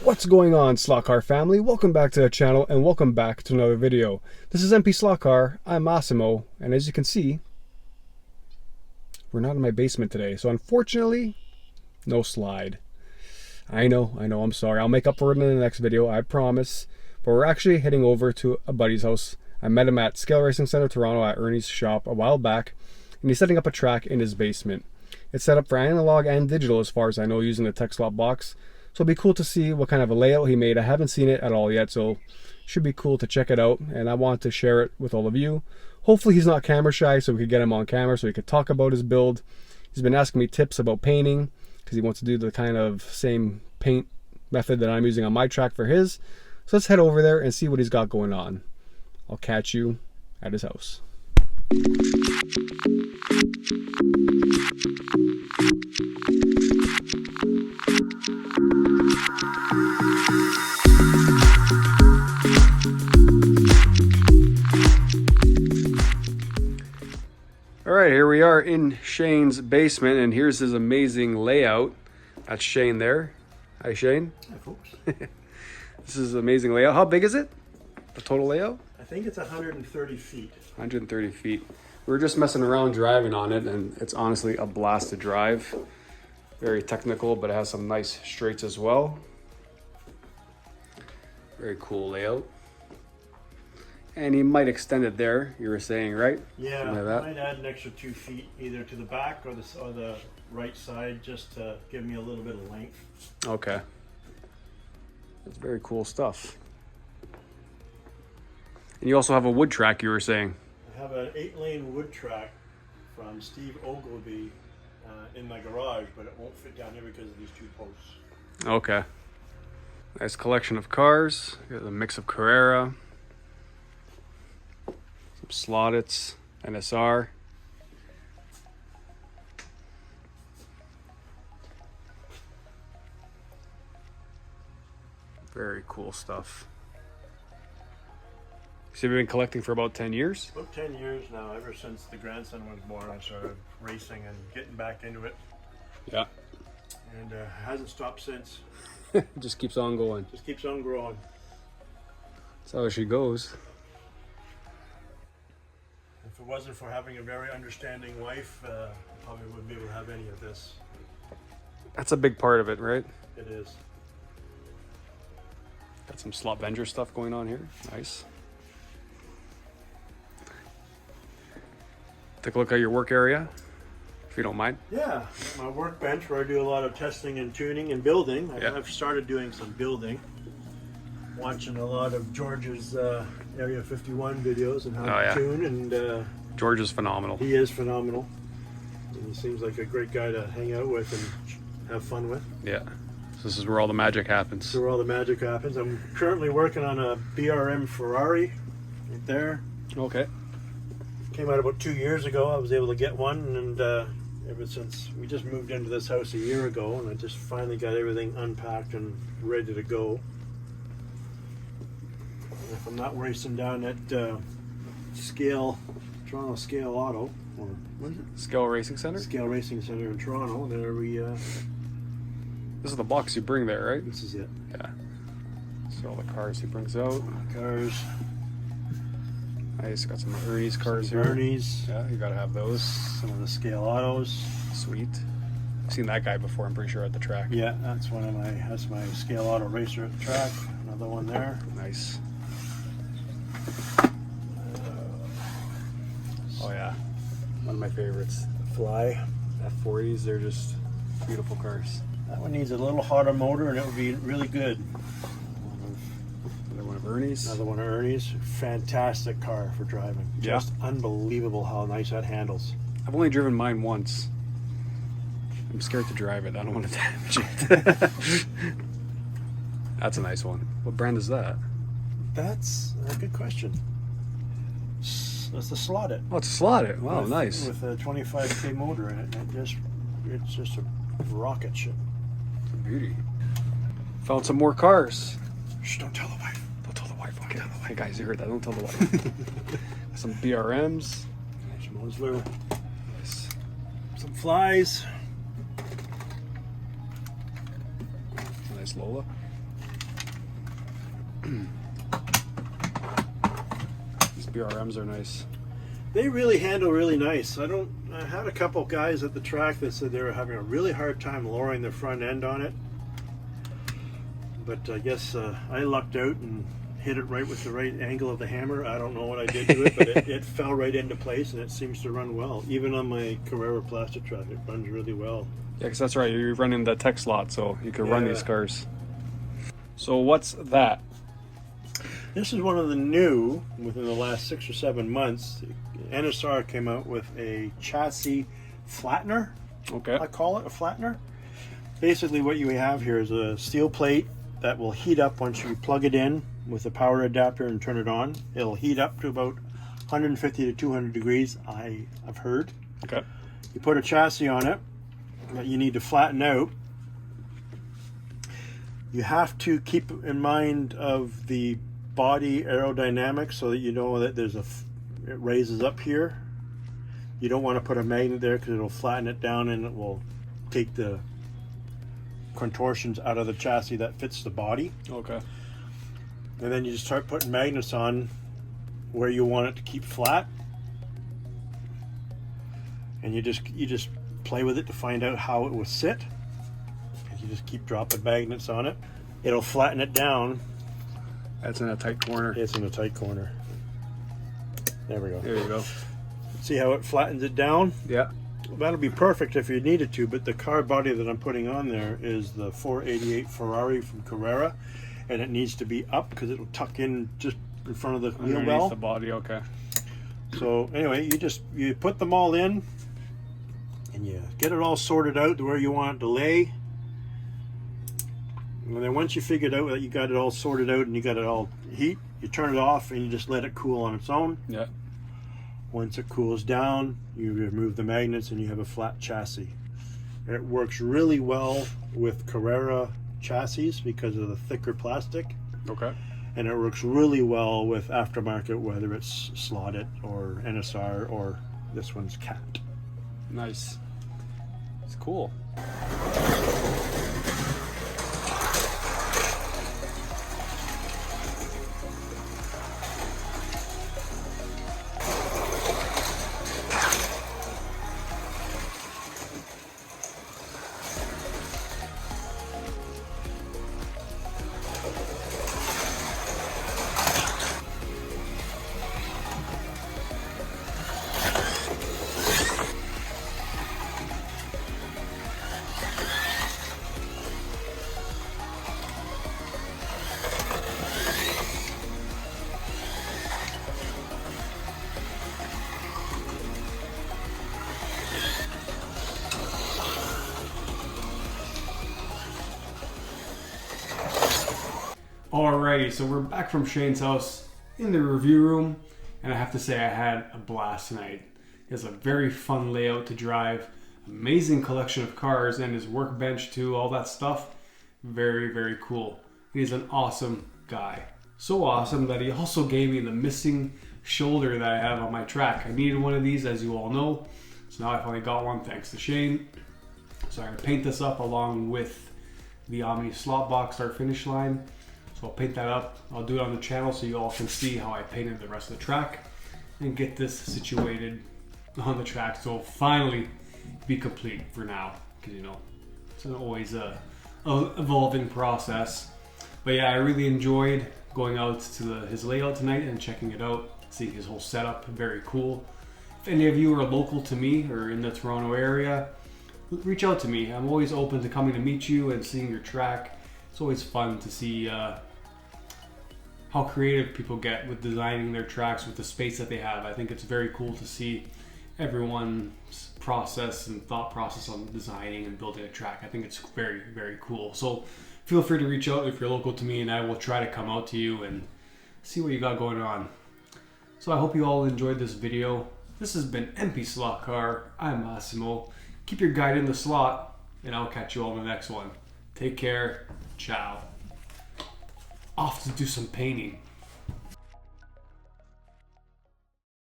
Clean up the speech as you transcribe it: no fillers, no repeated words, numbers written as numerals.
What's going on, Slot Car family? Welcome back to the channel and welcome back to another video. This is MP Slot Car. I'm Massimo, and as you can see, we're not in my basement today, so unfortunately, no slide. I know, I'm sorry. I'll make up for it in the next video, I promise. But we're actually heading over to a buddy's house. I met him at Scale Racing Center Toronto at Ernie's shop a while back, and he's setting up a track in his basement. It's set up for analog and digital as far as I know, using the tech slot box. So it'll be cool to see what kind of a layout he made. I haven't seen it at all yet, so should be cool to check it out, and I want to share it with all of you. Hopefully he's not camera shy, so we could get him on camera so he could talk about his build. He's been asking me tips about painting because he wants to do the kind of same paint method that I'm using on my track for his. So let's head over there and see what he's got going on. I'll catch you at his house. All right, here we are in Shane's basement, and here's his amazing layout. That's Shane there. Hi, Shane. Hi, folks. This is an amazing layout. How big is it? The total layout? I think it's 130 feet. 130 feet. We were just messing around driving on it, and it's honestly a blast to drive. Very technical, but it has some nice straights as well. Very cool layout. And he might extend it there, you were saying, right? Yeah, like I might add an extra 2 feet either to the back or the right side, just to give me a little bit of length. Okay. That's very cool stuff. And you also have a wood track, you were saying. I have an 8-lane wood track from Steve Ogilvy in my garage, but it won't fit down here because of these 2 posts. Okay. Nice collection of cars. You got a mix of Carrera, some Slot.it, NSR. Very cool stuff. So you've been collecting for about 10 years? About 10 years now, ever since the grandson was born. I started racing and getting back into it. Yeah. And hasn't stopped since. It just keeps on going. Just keeps on growing. That's how she goes. If it wasn't for having a very understanding wife, I probably wouldn't be able to have any of this. That's a big part of it, right? It is. Got some Slot Venger stuff going on here. Nice. Take a look at your work area, if you don't mind. Yeah, my workbench where I do a lot of testing and tuning and building. Yeah. I've started doing some building, watching a lot of George's Area 51 videos and how to tune, and George is phenomenal. he is phenomenal. And he seems like a great guy to hang out with and have fun with. Yeah. So this is where all the magic happens. This is where all the magic happens. I'm currently working on a BRM Ferrari right there. Okay. Came out about 2 years ago. I was able to get one, and ever since we just moved into this house a year ago, and I just finally got everything unpacked and ready to go. And if I'm not racing down at Toronto Scale Auto, or what is it? Scale Racing Center? Scale Racing Center in Toronto. There we. This is the box you bring there, right? This is it. Yeah. So all the cars he brings out. Cars. Nice. Got some Ernie's cars Some here. Ernie's. Yeah, you gotta have those. Some of the Scale Autos. Sweet. I've seen that guy before, I'm pretty sure, at the track. Yeah, that's my Scale Auto racer at the track. Another one there. Nice. Oh yeah. One of my favorites. Fly. F40s, they're just beautiful cars. That one needs a little hotter motor and it would be really good. Another one of Ernie's. Another one of Ernie's. Fantastic car for driving. Yeah. Just unbelievable how nice that handles. I've only driven mine once. I'm scared to drive it. I don't want to damage it. That's a nice one. What brand is that? That's a good question. That's the Slot.it. Oh, it's a Slot.it. Wow, with, nice. With a 25K motor in it. It's just a rocket ship. It's a beauty. Found some more cars. Shh, don't tell the wife. Don't tell the wife. Okay. Hey guys, you heard that. Don't tell the wife. Some BRMs. Mosler. Nice. Some flies. Nice Lola. These BRMs are nice. They really handle really nice. I had a couple guys at the track that said they were having a really hard time lowering their front end on it. But I guess I lucked out and hit it right with the right angle of the hammer. I don't know what I did to it, but it fell right into place, and it seems to run well. Even on my Carrera plastic truck, it runs really well. Yeah, because that's right. You're running the tech slot, so you can run these cars. So what's that? This is one of the new, within the last 6 or 7 months, NSR came out with a chassis flattener. Okay. I call it a flattener. Basically what you have here is a steel plate that will heat up once you plug it in with a power adapter and turn it on. It'll heat up to about 150 to 200 degrees, I've heard. Okay. You put a chassis on it that you need to flatten out. You have to keep in mind of the body aerodynamics so that you know that it raises up here. You don't want to put a magnet there because it'll flatten it down and it will take the contortions out of the chassis that fits the body. Okay. And then you just start putting magnets on where you want it to keep flat, and you just play with it to find out how it will sit. And you just keep dropping magnets on it. It'll flatten it down. That's in a tight corner. It's in a tight corner. There we go. There you go. See how it flattens it down? Yeah. That'll be perfect if you needed to, but the car body that I'm putting on there is the 488 Ferrari from Carrera, and it needs to be up because it'll tuck in just in front of the wheel well. Underneath the body, okay. So anyway, you put them all in, and you get it all sorted out to where you want it to lay. And then once you figured out that you got it all sorted out and you got it all heat, you turn it off and you just let it cool on its own. Yeah. Once it cools down, you remove the magnets and you have a flat chassis. And it works really well with Carrera chassis because of the thicker plastic. Okay. And it works really well with aftermarket, whether it's Slot.it or NSR or this one's Cat. Nice. It's cool. Alrighty, so we're back from Shane's house in the review room, and I have to say I had a blast tonight. He has a very fun layout to drive, amazing collection of cars, and his workbench too, all that stuff. Very, very cool. He's an awesome guy. So awesome that he also gave me the missing shoulder that I have on my track. I needed one of these, as you all know, so now I finally got one thanks to Shane. So I'm going to paint this up along with the Omni slot box start finish line. So I'll paint that up. I'll do it on the channel so you all can see how I painted the rest of the track and get this situated on the track. So it'll finally be complete for now, because you know it's always a evolving process. But yeah, I really enjoyed going out to his layout tonight and checking it out, seeing his whole setup. Very cool. If any of you are local to me or in the Toronto area, reach out to me. I'm always open to coming to meet you and seeing your track. It's always fun to see how creative people get with designing their tracks with the space that they have. I think it's very cool to see everyone's process and thought process on designing and building a track. I think it's very, very cool. So feel free to reach out if you're local to me, and I will try to come out to you and see what you got going on. So I hope you all enjoyed this video. This has been MP Slot Car. I'm Massimo. Keep your guide in the slot, and I'll catch you all in the next one. Take care. Ciao. Off to do some painting.